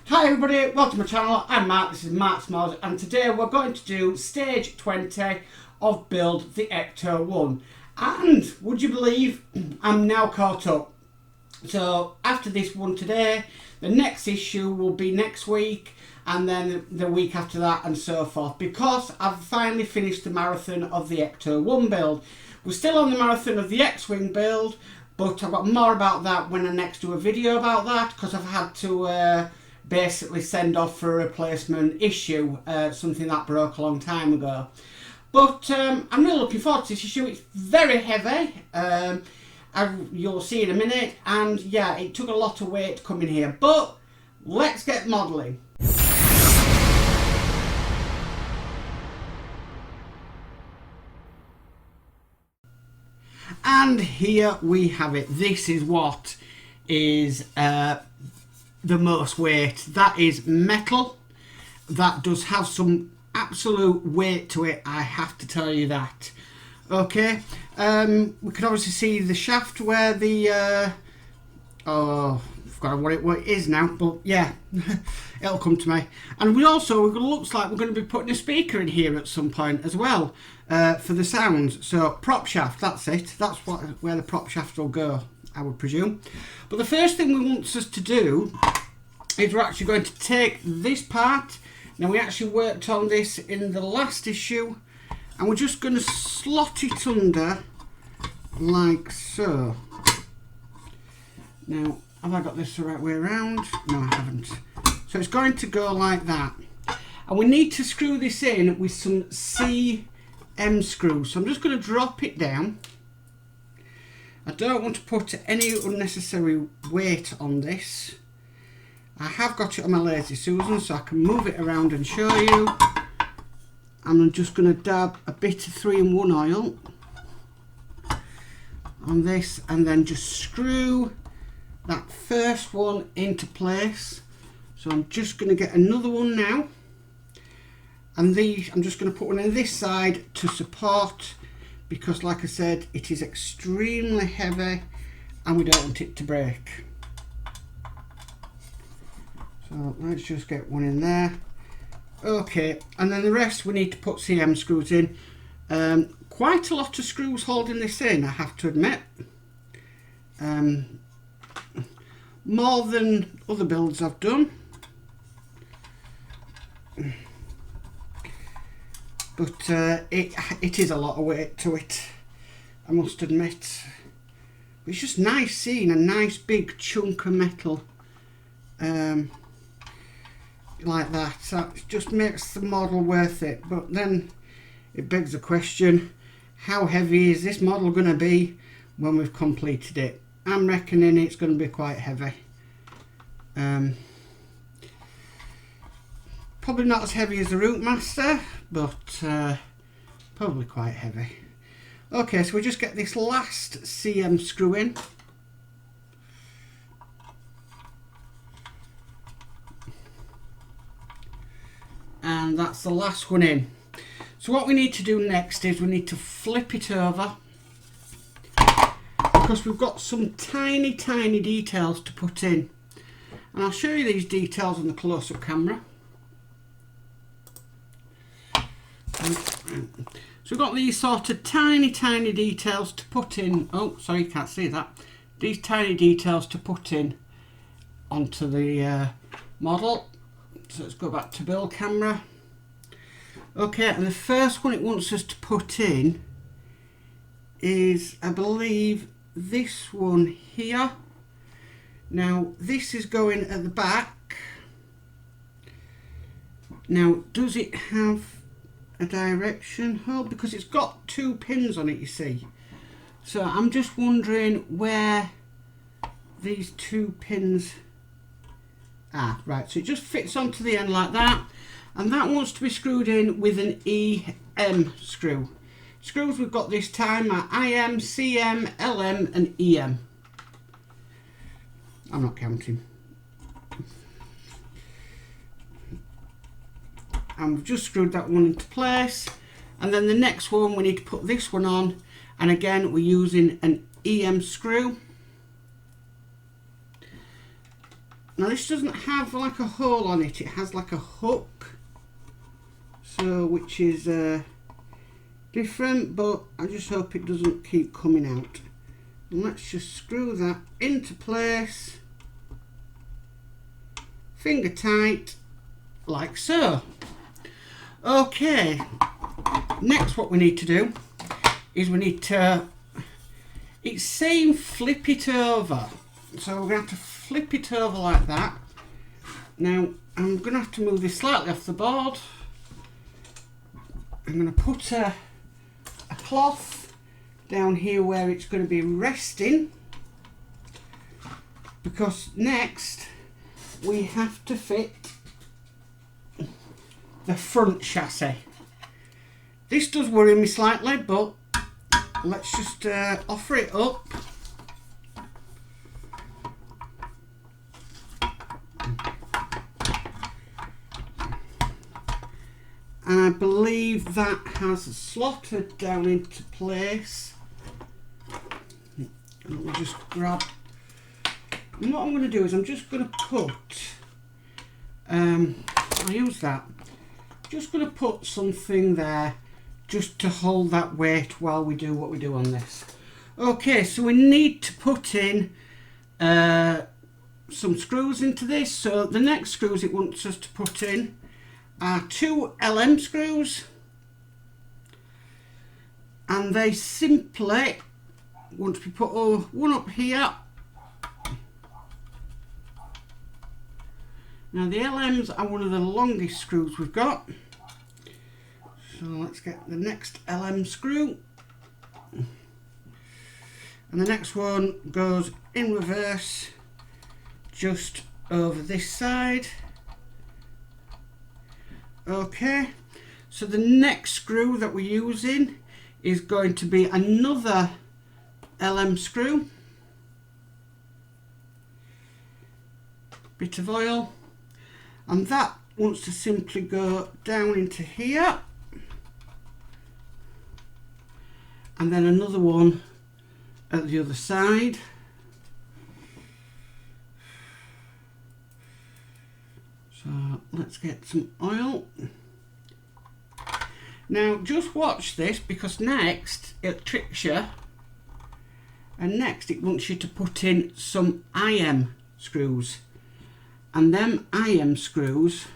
Hi everybody, welcome to my channel. I'm Mark, this is Mark's Mod, and today we're going to do stage 20 of Build the Ecto-1. And would you believe I'm now caught up. So after this one today, the next issue will be next week, and then the week after that, and so forth, because I've finally finished the marathon of the Ecto-1 build. We're still on the marathon of the X-Wing build, but I've got more about that when I next do a video about that, because I've had to basically send off for a replacement issue, something that broke a long time ago. But I'm really looking forward to this issue. It's very heavy, you'll see in a minute, and yeah, it took a lot of weight coming here, but let's get modelling. And here we have it. This is what is the most weight. That is metal. That does have some absolute weight to it, I have to tell you that. Okay, we can obviously see the shaft where the oh, I've forgotten what it is now, but yeah, it'll come to me. And we also, it looks like we're going to be putting a speaker in here at some point as well, for the sounds. So prop shaft, that's it. That's where the prop shaft will go, I would presume. But the first thing we want us to do is we're actually going to take this part. Now, we actually worked on this in the last issue, and we're just going to slot it under like so. Now, have I got this the right way around? No, I haven't. So it's going to go like that. And we need to screw this in with some CM screws. So I'm just going to drop it down. I don't want to put any unnecessary weight on this. I have got it on my Lazy Susan, so I can move it around and show you. I'm just going to dab a bit of 3-in-1 oil on this, and then just screw that first one into place. So I'm just going to get another one now, and these I'm just going to put one on this side to support, because like I said, it is extremely heavy and we don't want it to break. So let's just get one in there. Okay, and then the rest we need to put CM screws in. Quite a lot of screws holding this in, I have to admit. More than other builds I've done. But it is a lot of weight to it, I must admit. It's just nice seeing a nice big chunk of metal like that. So it just makes the model worth it. But then it begs the question, how heavy is this model going to be when we've completed it? I'm reckoning it's going to be quite heavy. Probably not as heavy as the Root Master, but probably quite heavy. Okay, so we just get this last CM screw in. And that's the last one in. So what we need to do next is we need to flip it over, because we've got some tiny details to put in. And I'll show you these details on the close-up camera. So we've got these sort of tiny details to put in. Oh, sorry, you can't see that. These tiny details to put in onto the model. So let's go back to build camera. Okay, and the first one it wants us to put in is, I believe, this one here. Now, this is going at the back. Now, does it have a direction? Oh, because it's got 2 pins on it, you see. So I'm just wondering where these 2 pins are. Right, so it just fits onto the end like that, and that wants to be screwed in with an EM screw. Screws we've got this time are IM, CM, LM and EM. I'm not counting. And we've just screwed that one into place, and then the next one we need to put this one on, and again we're using an EM screw. Now this doesn't have like a hole on it, it has like a hook, so which is different, but I just hope it doesn't keep coming out. And let's just screw that into place, finger tight, like so. Okay, next what we need to do is we need to, it's saying flip it over, so we're going to have to flip it over like that. Now I'm going to have to move this slightly off the board. I'm going to put a cloth down here where it's going to be resting, because next we have to fit the front chassis. This does worry me slightly, but let's just offer it up. And I believe that has slotted down into place. Let me just grab, and what I'm going to do is I'm just going to put, I'll use that, just going to put something there just to hold that weight while we do what we do on this. Okay, so we need to put in some screws into this. So the next screws it wants us to put in are 2 LM screws, and they simply want to be put one up here. Now the LMs are one of the longest screws we've got, so let's get the next LM screw, and the next one goes in reverse just over this side. Okay, so the next screw that we're using is going to be another LM screw, bit of oil, and that wants to simply go down into here, and then another one at the other side. So let's get some oil. Now just watch this, because next it tricks you, and next it wants you to put in some IM screws, and them IM screws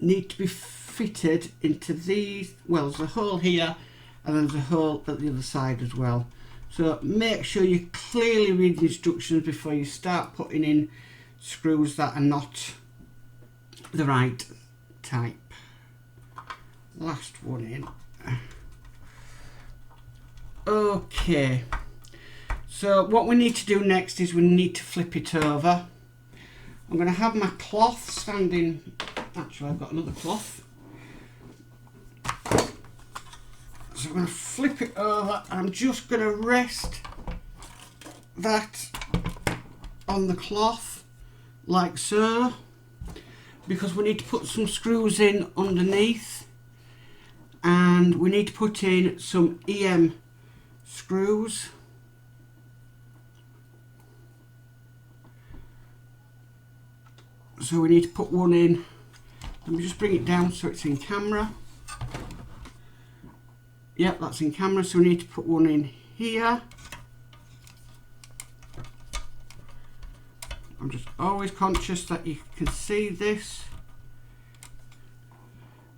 need to be fitted into these. Well, there's a hole here and there's a hole at the other side as well, so make sure you clearly read the instructions before you start putting in screws that are not the right type. Last one in. Okay, so what we need to do next is we need to flip it over. I'm going to have my cloth standing, actually I've got another cloth, so I'm going to flip it over, and I'm just going to rest that on the cloth like so, because we need to put some screws in underneath, and we need to put in some EM screws. So we need to put one in. Let me just bring it down so it's in camera. Yep, that's in camera, so we need to put one in here. I'm just always conscious that you can see this.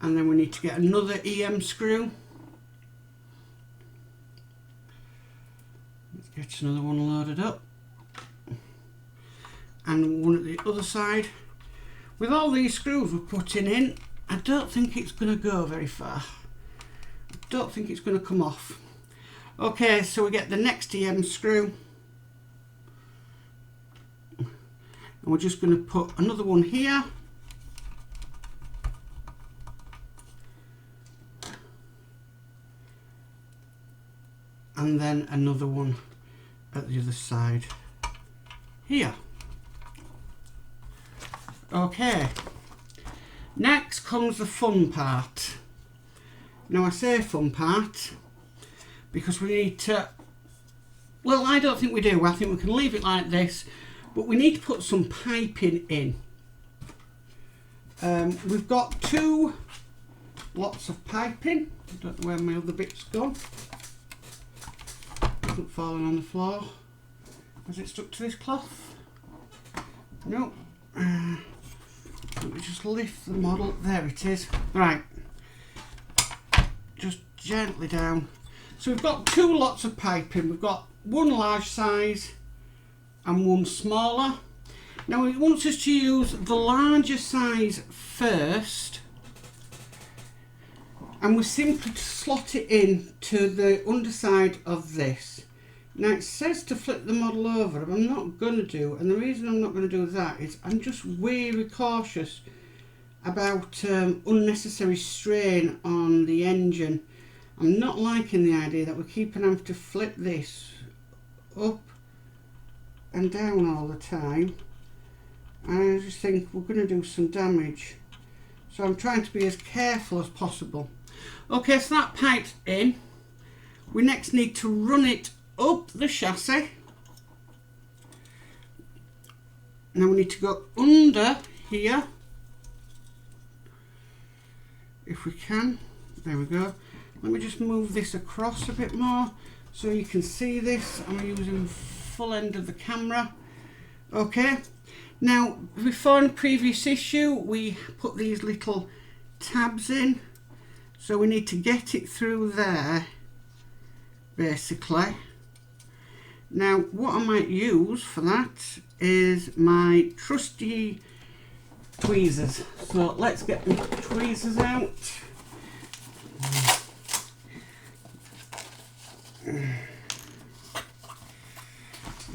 And then we need to get another EM screw. Let's get another one loaded up. And one at the other side. With all these screws we're putting in, I don't think it's going to go very far. I don't think it's going to come off. Okay, so we get the next EM screw. And we're just going to put another one here. And then another one at the other side here. Okay, next comes the fun part. Now I say fun part because we need to Well, I don't think we do. I think we can leave it like this, but we need to put some piping in. We've got 2 lots of piping. I don't know where my other bit's gone. It hasn't fallen on the floor. Has it stuck to this cloth? No. Let me just lift the model. There it is. Right. Just gently down. So we've got 2 lots of piping. We've got 1 large size and 1 smaller. Now it wants us to use the larger size first, and we simply slot it in to the underside of this. Now it says to flip the model over, but I'm not going to do, and the reason I'm not going to do that is I'm just very cautious about unnecessary strain on the engine. I'm not liking the idea that we're keeping having to flip this up and down all the time. I just think we're going to do some damage. So I'm trying to be as careful as possible. Okay, so that pipe's in. We next need to run it up the chassis. Now we need to go under here, if we can. There we go. Let me just move this across a bit more so you can see this. I'm using full end of the camera. Okay. Now, before in the previous issue, we put these little tabs in. So we need to get it through there, basically. Now, what I might use for that is my trusty tweezers. So let's get the tweezers out.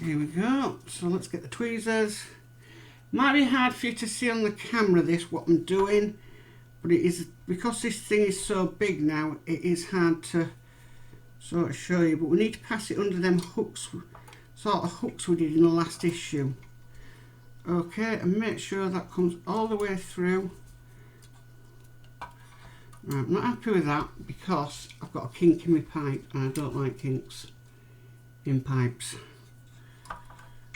Here we go. So let's get the tweezers. Might be hard for you to see on the camera this, what I'm doing, but it is, because this thing is so big now, it is hard to sort of show you, but we need to pass it under them hooks, sort of hooks we did in the last issue. Okay, and make sure that comes all the way through. Right, I'm not happy with that because I've got a kink in my pipe and I don't like kinks in pipes.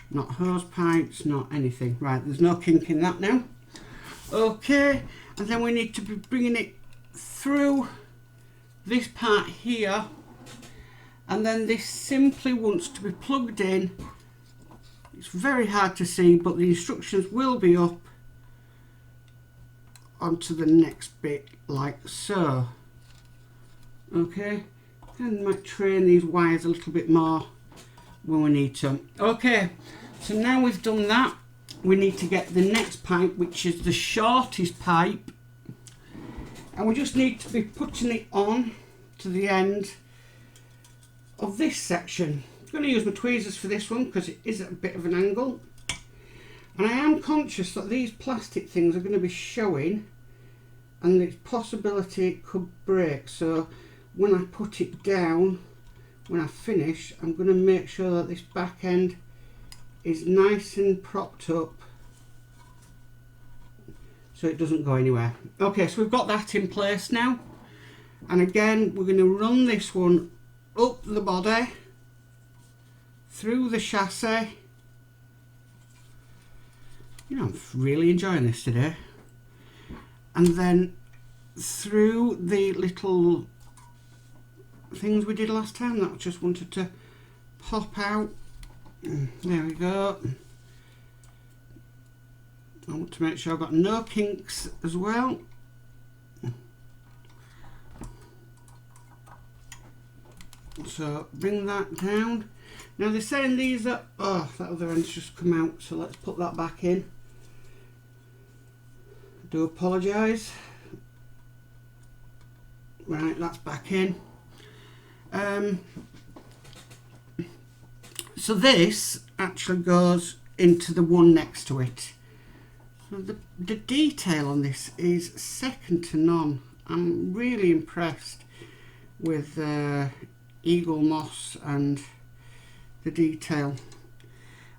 Not hose pipes, not anything. Right, there's no kink in that now. Okay, and then we need to be bringing it through this part here, and then this simply wants to be plugged in. It's very hard to see, but the instructions will be up onto the next bit, like so. Okay, and might train these wires a little bit more when we need to. Okay, so now we've done that, we need to get the next pipe, which is the shortest pipe, and we just need to be putting it on to the end of this section. I'm going to use my tweezers for this one because it is at a bit of an angle, and I am conscious that these plastic things are going to be showing and the possibility it could break, so when I put it down, when I finish, I'm going to make sure that this back end is nice and propped up so it doesn't go anywhere. Okay, so we've got that in place now, and again we're going to run this one up the body, through the chassis. You know, I'm really enjoying this today. And then through the little things we did last time that I just wanted to pop out. There we go. I want to make sure I've got no kinks as well. So bring that down. Now they're saying these are, oh, that other end's just come out, so let's put that back in. I do apologise. Right, that's back in. So this actually goes into the one next to it. So the detail on this is second to none. I'm really impressed with eagle moss and the detail.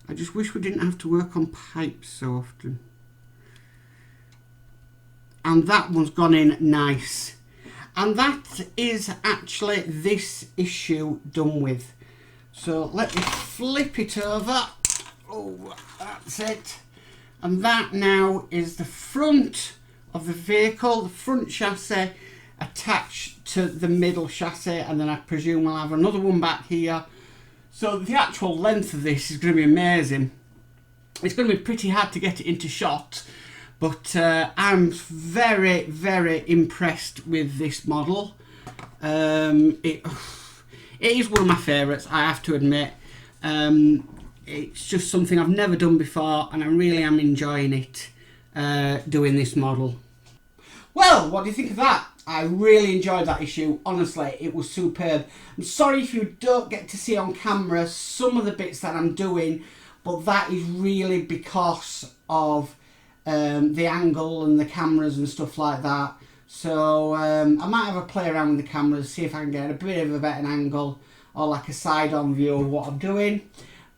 I just wish we didn't have to work on pipes so often. And that one's gone in nice. And that is actually this issue done with. So let me flip it over. Oh, that's it. And that now is the front of the vehicle, the front chassis attached to the middle chassis, and then I presume we'll have another one back here. So the actual length of this is going to be amazing. It's going to be pretty hard to get it into shot, but I'm very, very impressed with this model. It is one of my favourites, I have to admit. It's just something I've never done before, and I really am enjoying it, doing this model. Well, what do you think of that? I really enjoyed that issue. Honestly, it was superb. I'm sorry if you don't get to see on camera some of the bits that I'm doing, but that is really because of the angle and the cameras and stuff like that. So I might have a play around with the cameras, see if I can get a bit of a better angle or like a side-on view of what I'm doing.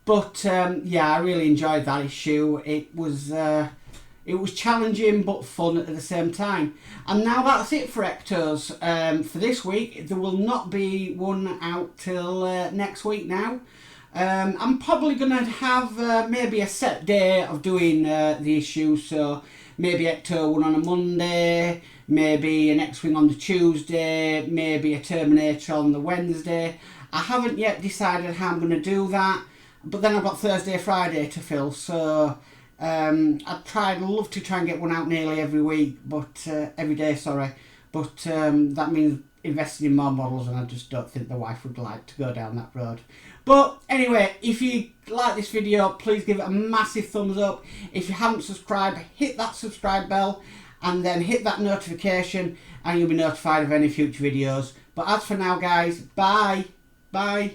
But yeah, I really enjoyed that issue. It was challenging but fun at the same time. And now that's it for Ectos for this week. There will not be one out till next week now. I'm probably going to have maybe a set day of doing the issue. So maybe Ecto-1 on a Monday, maybe an X-Wing on the Tuesday, maybe a Terminator on the Wednesday. I haven't yet decided how I'm going to do that. But then I've got Thursday, Friday to fill, so I'd love to try and get one out nearly every week, but every day, sorry. But that means investing in more models, and I just don't think the wife would like to go down that road. But anyway, if you like this video, please give it a massive thumbs up. If you haven't subscribed, hit that subscribe bell, and then hit that notification, and you'll be notified of any future videos. But as for now, guys, bye. Bye.